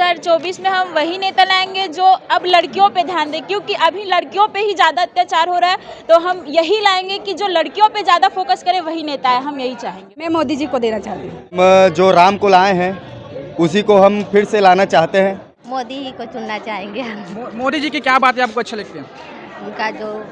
2024 में हम वही नेता लाएंगे जो अब लड़कियों पे ध्यान दे, क्योंकि अभी लड़कियों पे ही ज़्यादा अत्याचार हो रहा है। तो हम यही लाएंगे कि जो लड़कियों पे ज़्यादा फोकस करे वही नेता है, हम यही चाहेंगे। मैं मोदी जी को देना चाहती हूँ। जो राम को लाए हैं उसी को हम फिर से लाना चाहते हैं। मोदी ही को चुनना चाहेंगे हम। मोदी जी की क्या बातें आपको अच्छे लगते हैं? उनका जो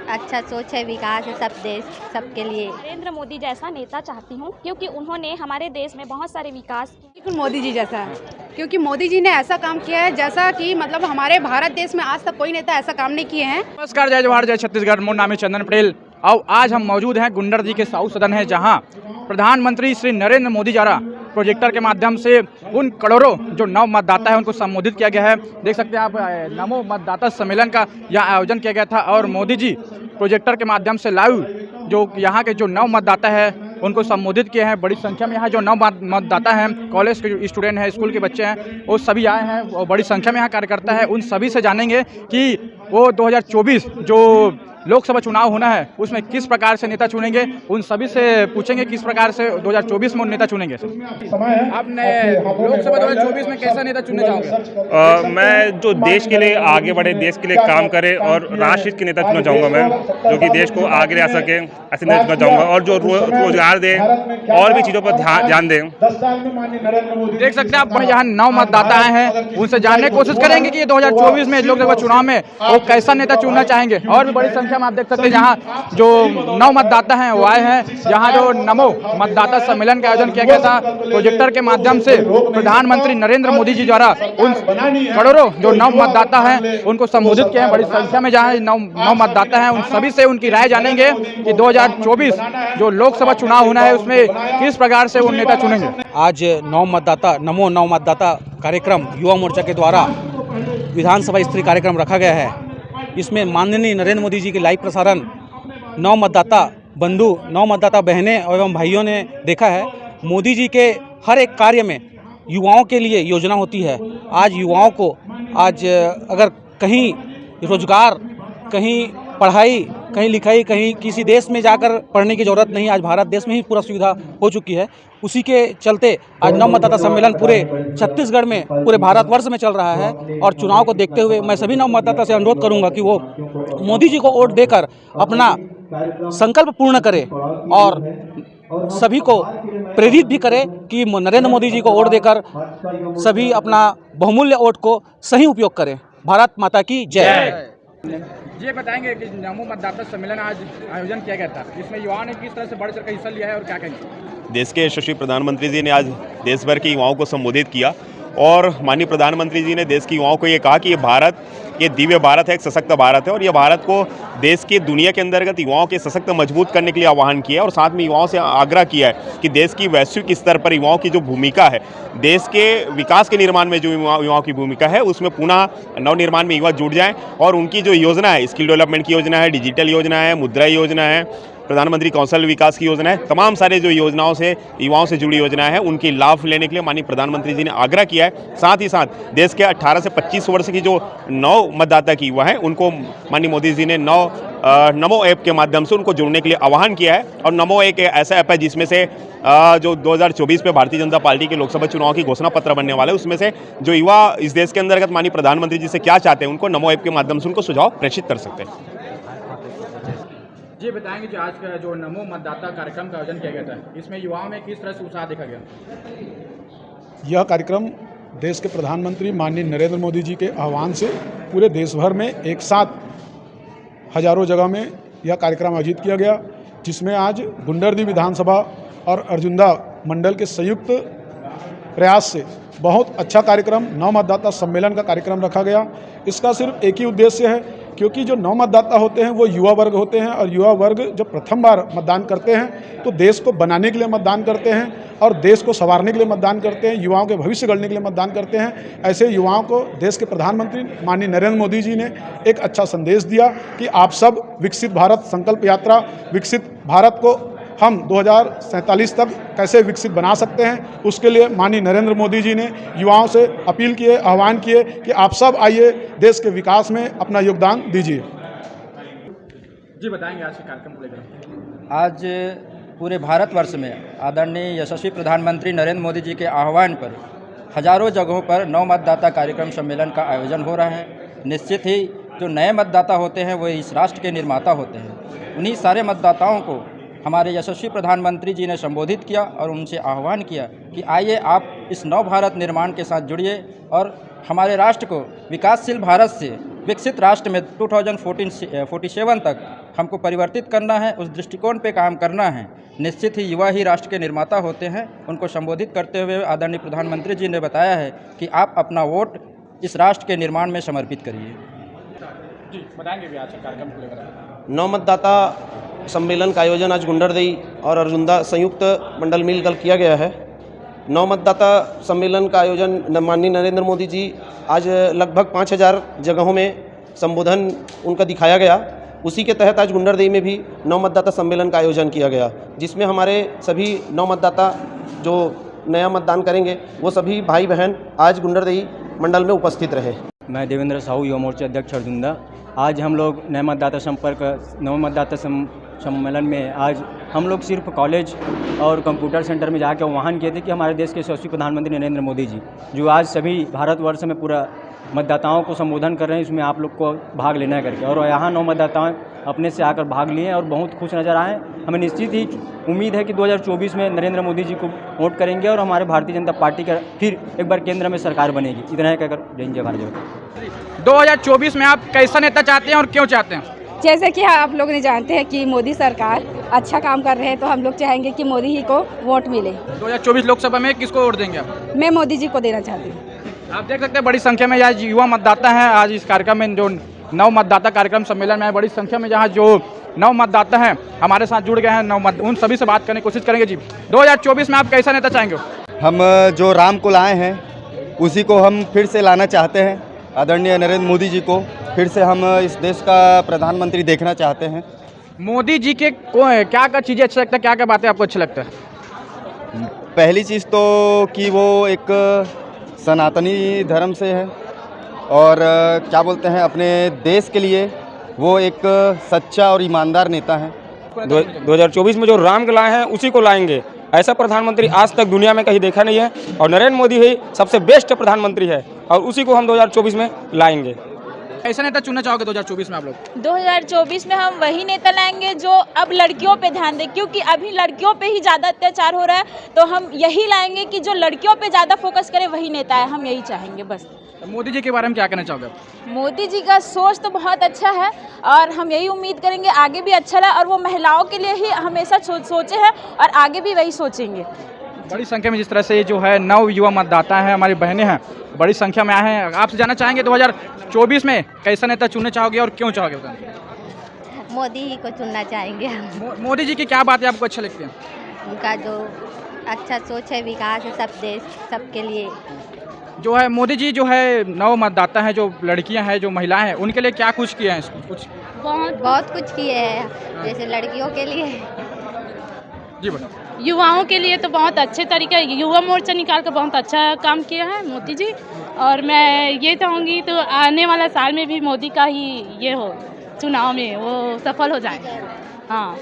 अच्छा सोच है, विकास है, सब देश सबके लिए। नरेंद्र मोदी जैसा नेता चाहती हूँ, क्योंकि उन्होंने हमारे देश में बहुत सारे विकास किए। बिल्कुल मोदी जी जैसा है, क्योंकि मोदी जी ने ऐसा काम किया है जैसा कि मतलब हमारे भारत देश में आज तक कोई नेता ऐसा काम नहीं किए हैं। नमस्कार, जय जवाहर जय छत्तीसगढ़। मोर नाम है चंदन पटेल और आज हम मौजूद हैं गुंडरदी के साउथ सदन है, जहां प्रधानमंत्री श्री नरेंद्र मोदी द्वारा प्रोजेक्टर के माध्यम से उन करोड़ों जो नव मतदाता है उनको संबोधित किया गया है। देख सकते हैं आप, नमो मतदाता सम्मेलन का यहाँ आयोजन किया गया था और मोदी जी प्रोजेक्टर के माध्यम से लाइव जो यहाँ के जो नव मतदाता है उनको संबोधित किए हैं। बड़ी संख्या में यहाँ जो नव मतदाता हैं, कॉलेज के स्टूडेंट हैं, स्कूल के बच्चे हैं, वो सभी आए हैं और बड़ी संख्या में यहाँ कार्यकर्ता है। उन सभी से जानेंगे कि वो 2024 जो लोकसभा चुनाव होना है उसमें किस प्रकार से नेता चुनेंगे। उन सभी से पूछेंगे किस प्रकार से 2024 में नेता चुनेंगे। आपने लोकसभा 2024 में कैसा नेता चुनना चाहोगे? मैं जो देश के लिए आगे बढ़े, देश के लिए काम करे और राष्ट्रहित के नेता चुनना चाहूँगा मैं, जो कि देश को आगे ले सके, ऐसे नेता चुनना चाहूँगा और जो रोजगार दे और भी चीज़ों पर ध्यान दें। देख सकते हैं आप, यहाँ नव मतदाता आए हैं, उनसे जानने की कोशिश करेंगे कि 2024 में लोकसभा चुनाव में वो कैसा नेता चुनना चाहेंगे। और भी बड़ी संख्या में आप देख सकते हैं यहाँ जो नव मतदाता हैं वो आए हैं। यहाँ जो नमो मतदाता सम्मेलन का आयोजन किया गया था प्रोजेक्टर के माध्यम से प्रधानमंत्री नरेंद्र मोदी जी द्वारा उन करोड़ों जो नव मतदाता हैं उनको संबोधित किया है। बड़ी संख्या में जहाँ नव मतदाता हैं उन सभी से उनकी राय जानेंगे कि 2024 जो लोकसभा चुनाव होना है उसमें किस प्रकार से वो नेता चुनेंगे। आज नमो नव मतदाता कार्यक्रम युवा मोर्चा के द्वारा विधानसभा स्तरीय कार्यक्रम रखा गया है। इसमें माननीय नरेंद्र मोदी जी के लाइव प्रसारण नव मतदाता बंधु, नव मतदाता बहनें एवं भाइयों ने देखा है। मोदी जी के हर एक कार्य में युवाओं के लिए योजना होती है। आज युवाओं को अगर कहीं रोजगार, कहीं पढ़ाई, कहीं लिखाई, कहीं किसी देश में जाकर पढ़ने की ज़रूरत नहीं, आज भारत देश में ही पूरा सुविधा हो चुकी है। उसी के चलते आज नव मतदाता सम्मेलन पूरे छत्तीसगढ़ में, पूरे भारतवर्ष में चल रहा है। और चुनाव को देखते हुए मैं सभी नव मतदाता से अनुरोध करूंगा कि वो मोदी जी को वोट देकर अपना संकल्प पूर्ण करें और सभी को प्रेरित भी करें कि नरेंद्र मोदी जी को वोट देकर सभी अपना बहुमूल्य वोट को सही उपयोग करें। भारत माता की जय। ये बताएंगे कि नमो मतदाता सम्मेलन आज आयोजन किया गया था, इसमें युवाओं ने किस तरह से बढ़ चढ़कर हिस्सा लिया है और क्या कहेंगे? देश के यशस्वी प्रधानमंत्री जी ने आज देश भर के युवाओं को संबोधित किया और माननीय प्रधानमंत्री जी ने देश के युवाओं को ये कहा कि ये दिव्य भारत है, एक सशक्त भारत है और ये भारत को देश की दुनिया के अंतर्गत युवाओं के सशक्त मजबूत करने के लिए आह्वान किया है और साथ में युवाओं से आग्रह किया है कि देश की वैश्विक स्तर पर युवाओं की जो भूमिका है, देश के विकास के निर्माण में जो युवाओं की भूमिका है उसमें पुनः नवनिर्माण में युवा जुट जाएं और उनकी जो योजना है, स्किल डेवलपमेंट की योजना है, डिजिटल योजना है, मुद्रा योजना है, प्रधानमंत्री कौशल विकास की योजना है, तमाम सारे जो योजनाओं से युवाओं से जुड़ी योजना है उनकी लाभ लेने के लिए माननीय प्रधानमंत्री जी ने आग्रह किया है। साथ ही साथ देश के 18 से 25 वर्ष की जो नव मतदाता की युवा है उनको माननीय मोदी जी ने नमो ऐप के माध्यम से उनको जुड़ने के लिए आह्वान किया है। और नमो एक ऐसा ऐप है जिसमें से जो 2024 पे भारतीय जनता पार्टी के लोकसभा चुनाव की घोषणा पत्र बनने वाला है, उसमें से जो युवा इस देश के अंतर्गत माननीय प्रधानमंत्री जी से क्या चाहते हैं उनको नमो ऐप के माध्यम से उनको सुझाव प्रेषित कर सकते हैं। जी बताएंगे कि आज का जो नमो मतदाता कार्यक्रम का आयोजन किया गया था, इसमें युवाओं में किस तरह से उत्साह देखा गया? यह कार्यक्रम देश के प्रधानमंत्री माननीय नरेंद्र मोदी जी के आह्वान से पूरे देश भर में एक साथ हजारों जगह में यह कार्यक्रम आयोजित किया गया, जिसमें आज गुंडरदी विधानसभा और अर्जुंदा मंडल के संयुक्त प्रयास से बहुत अच्छा कार्यक्रम नव मतदाता सम्मेलन का कार्यक्रम रखा गया। इसका सिर्फ एक ही उद्देश्य है, क्योंकि जो नव मतदाता होते हैं वो युवा वर्ग होते हैं और युवा वर्ग जब प्रथम बार मतदान करते हैं तो देश को बनाने के लिए मतदान करते हैं और देश को संवारने के लिए मतदान करते हैं, युवाओं के भविष्य गढ़ने के लिए मतदान करते हैं। ऐसे युवाओं को देश के प्रधानमंत्री माननीय नरेंद्र मोदी जी ने एक अच्छा संदेश दिया कि आप सब विकसित भारत संकल्प यात्रा, विकसित भारत को हम 2047 तक कैसे विकसित बना सकते हैं, उसके लिए माननीय नरेंद्र मोदी जी ने युवाओं से अपील किए, आह्वान किए कि आप सब आइए देश के विकास में अपना योगदान दीजिए। जी बताएंगे आज के कार्यक्रम को लेकर। आज पूरे भारतवर्ष में आदरणीय यशस्वी प्रधानमंत्री नरेंद्र मोदी जी के आह्वान पर हजारों जगहों पर नव मतदाता कार्यक्रम सम्मेलन का आयोजन हो रहा है। निश्चित ही जो नए मतदाता होते हैं वो इस राष्ट्र के निर्माता होते हैं। उन्हीं सारे मतदाताओं को हमारे यशस्वी प्रधानमंत्री जी ने संबोधित किया और उनसे आह्वान किया कि आइए आप इस नव भारत निर्माण के साथ जुड़िए और हमारे राष्ट्र को विकासशील भारत से विकसित राष्ट्र में 2047 तक हमको परिवर्तित करना है। उस दृष्टिकोण पे काम करना है। निश्चित ही युवा ही राष्ट्र के निर्माता होते हैं। उनको संबोधित करते हुए आदरणीय प्रधानमंत्री जी ने बताया है कि आप अपना वोट इस राष्ट्र के निर्माण में समर्पित करिए। जी बताएंगे भी आज कार्यक्रम को लेकर। नव मतदाता सम्मेलन का आयोजन आज गुंडरदेई और अर्जुंदा संयुक्त मंडल मिलकर किया गया है। नव मतदाता सम्मेलन का आयोजन माननीय नरेंद्र मोदी जी आज लगभग 5000 जगहों में संबोधन उनका दिखाया गया। उसी के तहत आज गुंडरदेई में भी नव मतदाता सम्मेलन का आयोजन किया गया, जिसमें हमारे सभी नव मतदाता जो नया मतदान करेंगे वो सभी भाई बहन आज गुंडरदेई मंडल में उपस्थित रहे। मैं देवेंद्र साहू युवा मोर्चा अध्यक्ष अर्जुंदा। आज हम लोग नए मतदाता नव मतदाता सम्मेलन में आज हम लोग सिर्फ कॉलेज और कंप्यूटर सेंटर में जाकर आह्वान किए थे कि हमारे देश के यशस्वी प्रधानमंत्री नरेंद्र मोदी जी जो आज सभी भारतवर्ष में पूरा मतदाताओं को संबोधन कर रहे हैं, इसमें आप लोग को भाग लेना है करके, और यहाँ 9 मतदाता अपने से आकर भाग लिए और बहुत खुश नज़र आए। हमें निश्चित ही उम्मीद है कि 2024 में नरेंद्र मोदी जी को वोट करेंगे और हमारे भारतीय जनता पार्टी का फिर एक बार केंद्र में सरकार बनेगी। इतना है कहकर जय भारत। 2024 में आप कैसा नेता चाहते हैं और क्यों चाहते हैं? जैसे कि आप लोग ने जानते हैं कि मोदी सरकार अच्छा काम कर रहे हैं, तो हम लोग चाहेंगे कि मोदी ही को वोट मिले। 2024 लोकसभा में किसको वोट देंगे आप? मैं मोदी जी को देना चाहती हूँ। आप देख सकते हैं बड़ी संख्या में आज युवा मतदाता हैं। आज इस कार्यक्रम में जो नव मतदाता कार्यक्रम सम्मेलन में बड़ी संख्या में जहाँ जो नव मतदाता हैं हमारे साथ जुड़ गए हैं, उन सभी से बात करने की कोशिश करेंगे। जी 2024 में आप कैसा नेता चाहेंगे? हम जो राम को लाए हैं उसी को हम फिर से लाना चाहते हैं। आदरणीय नरेंद्र मोदी जी को फिर से हम इस देश का प्रधानमंत्री देखना चाहते हैं। मोदी जी के क्या क्या चीज़ें अच्छी लगता है, क्या क्या बातें आपको अच्छी लगता है? पहली चीज़ तो कि वो एक सनातनी धर्म से है और क्या बोलते हैं अपने देश के लिए वो एक सच्चा और ईमानदार नेता है। 2024 में जो राम लाए हैं उसी को लाएंगे। ऐसा प्रधानमंत्री आज तक दुनिया में कहीं देखा नहीं है और नरेंद्र मोदी ही सबसे बेस्ट प्रधानमंत्री है और उसी को हम 2024 में लाएंगे। ऐसा नेता चुनना चाहोगे 2024 में आप लोग? 2024 में हम वही नेता लाएंगे जो अब लड़कियों पे ध्यान दे, क्योंकि अभी लड़कियों पे ही ज़्यादा अत्याचार हो रहा है। तो हम यही लाएंगे कि जो लड़कियों पे ज़्यादा फोकस करे वही नेता है। हम यही चाहेंगे बस। मोदी जी के बारे में क्या कहना चाहोगे? मोदी जी का सोच तो बहुत अच्छा है और हम यही उम्मीद करेंगे आगे भी अच्छा रहे, और वो महिलाओं के लिए ही हमेशा सोचे हैं और आगे भी वही सोचेंगे। बड़ी संख्या में जिस तरह से जो है नव युवा मतदाता हैं, हमारी बहनें हैं, बड़ी संख्या में आए हैं। आपसे जानना चाहेंगे 2024 में कैसा नेता चुनना चाहोगे और क्यों चाहोगे? मोदी ही को चुनना चाहेंगे हम। मोदी जी की क्या बातें आपको अच्छी लगती हैं? उनका जो अच्छा सोच है, विकास है, सब देश सबके लिए जो है। मोदी जी जो है नव मतदाता हैं, जो लड़कियां हैं, जो महिलाएं हैं, उनके लिए क्या कुछ किया है? कुछ बहुत कुछ किए हैं, जैसे लड़कियों के लिए। जी बताओ। युवाओं के लिए तो बहुत अच्छे तरीके युवा मोर्चा निकाल कर बहुत अच्छा काम किया है मोदी जी, और मैं ये चाहूँगी तो आने वाला साल में भी मोदी का ही ये हो, चुनाव में वो सफल हो जाए। हाँ,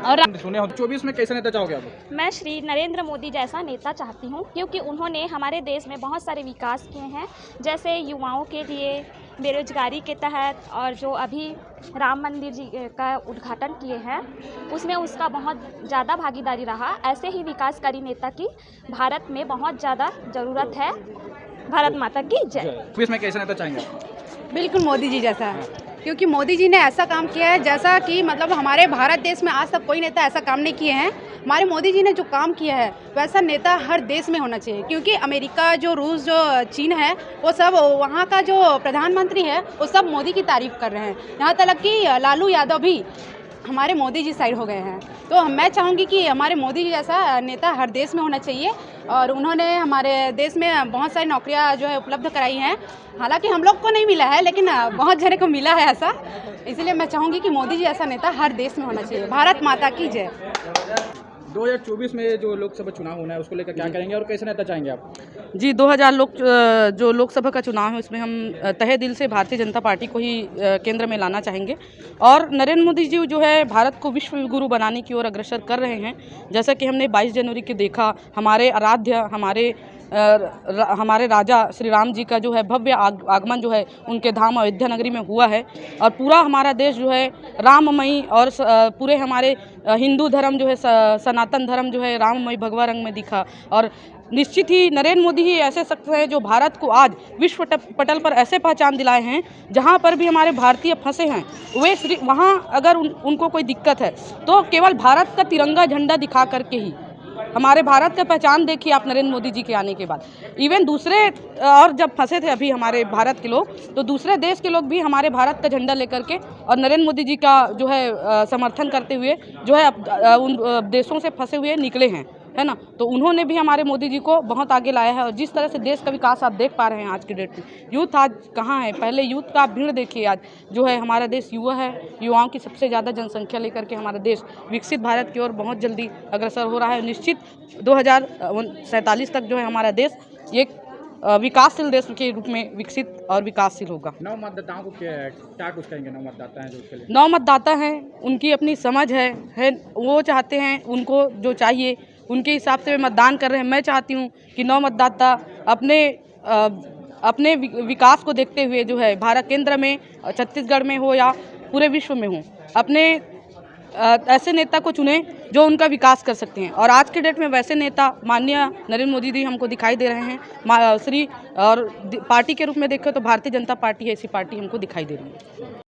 और सुने हो 24 में कैसा नेता चाहोगे आप? मैं श्री नरेंद्र मोदी जैसा नेता चाहती हूँ, क्योंकि उन्होंने हमारे देश में बहुत सारे विकास किए हैं, जैसे युवाओं के लिए बेरोजगारी के तहत, और जो अभी राम मंदिर जी का उद्घाटन किए हैं उसमें उसका बहुत ज़्यादा भागीदारी रहा। ऐसे ही विकासकारी नेता की भारत में बहुत ज़्यादा ज़रूरत है। भारत माता की जय। इसमें कैसा नेता चाहेंगे? बिल्कुल मोदी जी जैसा है, क्योंकि मोदी जी ने ऐसा काम किया है जैसा कि मतलब हमारे भारत देश में आज तक कोई नेता ऐसा काम नहीं किए हैं। हमारे मोदी जी ने जो काम किया है वैसा नेता हर देश में होना चाहिए, क्योंकि अमेरिका, जो रूस, जो चीन है, वो सब वहाँ का जो प्रधानमंत्री है वो सब मोदी की तारीफ़ कर रहे हैं। यहाँ तक कि लालू यादव भी हमारे मोदी जी साइड हो गए हैं। तो मैं चाहूँगी कि हमारे मोदी जी जैसा नेता हर देश में होना चाहिए, और उन्होंने हमारे देश में बहुत सारी नौकरियां जो है उपलब्ध कराई हैं। हालांकि हम लोग को नहीं मिला है, लेकिन बहुत जने को मिला है ऐसा। इसलिए मैं चाहूँगी कि मोदी जी ऐसा नेता हर देश में होना चाहिए। भारत माता की जय। 2024 में जो लोकसभा चुनाव होना है उसको लेकर क्या करेंगे और कैसे नेता चाहेंगे आप? जी, जो लोकसभा का चुनाव है उसमें हम तहे दिल से भारतीय जनता पार्टी को ही केंद्र में लाना चाहेंगे, और नरेंद्र मोदी जी जो है भारत को विश्व गुरु बनाने की ओर अग्रसर कर रहे हैं। जैसा कि हमने 22 जनवरी को देखा, हमारे आराध्य, हमारे हमारे राजा श्री राम जी का जो है भव्य आगमन जो है उनके धाम अयोध्या नगरी में हुआ है। और पूरा हमारा देश जो है राममयी और पूरे हमारे हिंदू धर्म जो है सनातन धर्म जो है राममयी भगवा रंग में दिखा। और निश्चित ही नरेंद्र मोदी ही ऐसे शख्स हैं जो भारत को आज विश्व पटल पर ऐसे पहचान दिलाए हैं, जहां पर भी हमारे भारतीय फंसे हैं वे वहां अगर उनको कोई दिक्कत है तो केवल भारत का तिरंगा झंडा दिखा करके ही हमारे भारत का पहचान देखिए आप नरेंद्र मोदी जी के आने के बाद। इवन दूसरे और जब फंसे थे अभी हमारे भारत के लोग, तो दूसरे देश के लोग भी हमारे भारत का झंडा लेकर के और नरेंद्र मोदी जी का जो है समर्थन करते हुए जो है उन देशों से फंसे हुए निकले हैं, है ना। तो उन्होंने भी हमारे मोदी जी को बहुत आगे लाया है। और जिस तरह से देश का विकास आप देख पा रहे हैं आज की डेट में, यूथ आज कहाँ है, पहले यूथ का आप भीड़ देखिए, आज जो है हमारा देश युवा है, युवाओं की सबसे ज़्यादा जनसंख्या लेकर के हमारा देश विकसित भारत की ओर बहुत जल्दी अग्रसर हो रहा है। निश्चित 2047 तक जो है हमारा देश एक विकासशील देश के रूप में विकसित और विकासशील होगा। नव मतदाताओं को क्या कुछ कहेंगे? नव मतदाता हैं जो उसके लिए नव मतदाता हैं, उनकी अपनी समझ है वो चाहते हैं, उनको जो चाहिए उनके हिसाब से वे मतदान कर रहे हैं। मैं चाहती हूँ कि नव मतदाता अपने विकास को देखते हुए जो है भारत केंद्र में छत्तीसगढ़ में हो या पूरे विश्व में हो, अपने ऐसे नेता को चुने जो उनका विकास कर सकते हैं। और आज के डेट में वैसे नेता माननीय नरेंद्र मोदी जी हमको दिखाई दे रहे हैं। और पार्टी के रूप में देखें तो भारतीय जनता पार्टी ऐसी पार्टी हमको दिखाई दे रही है।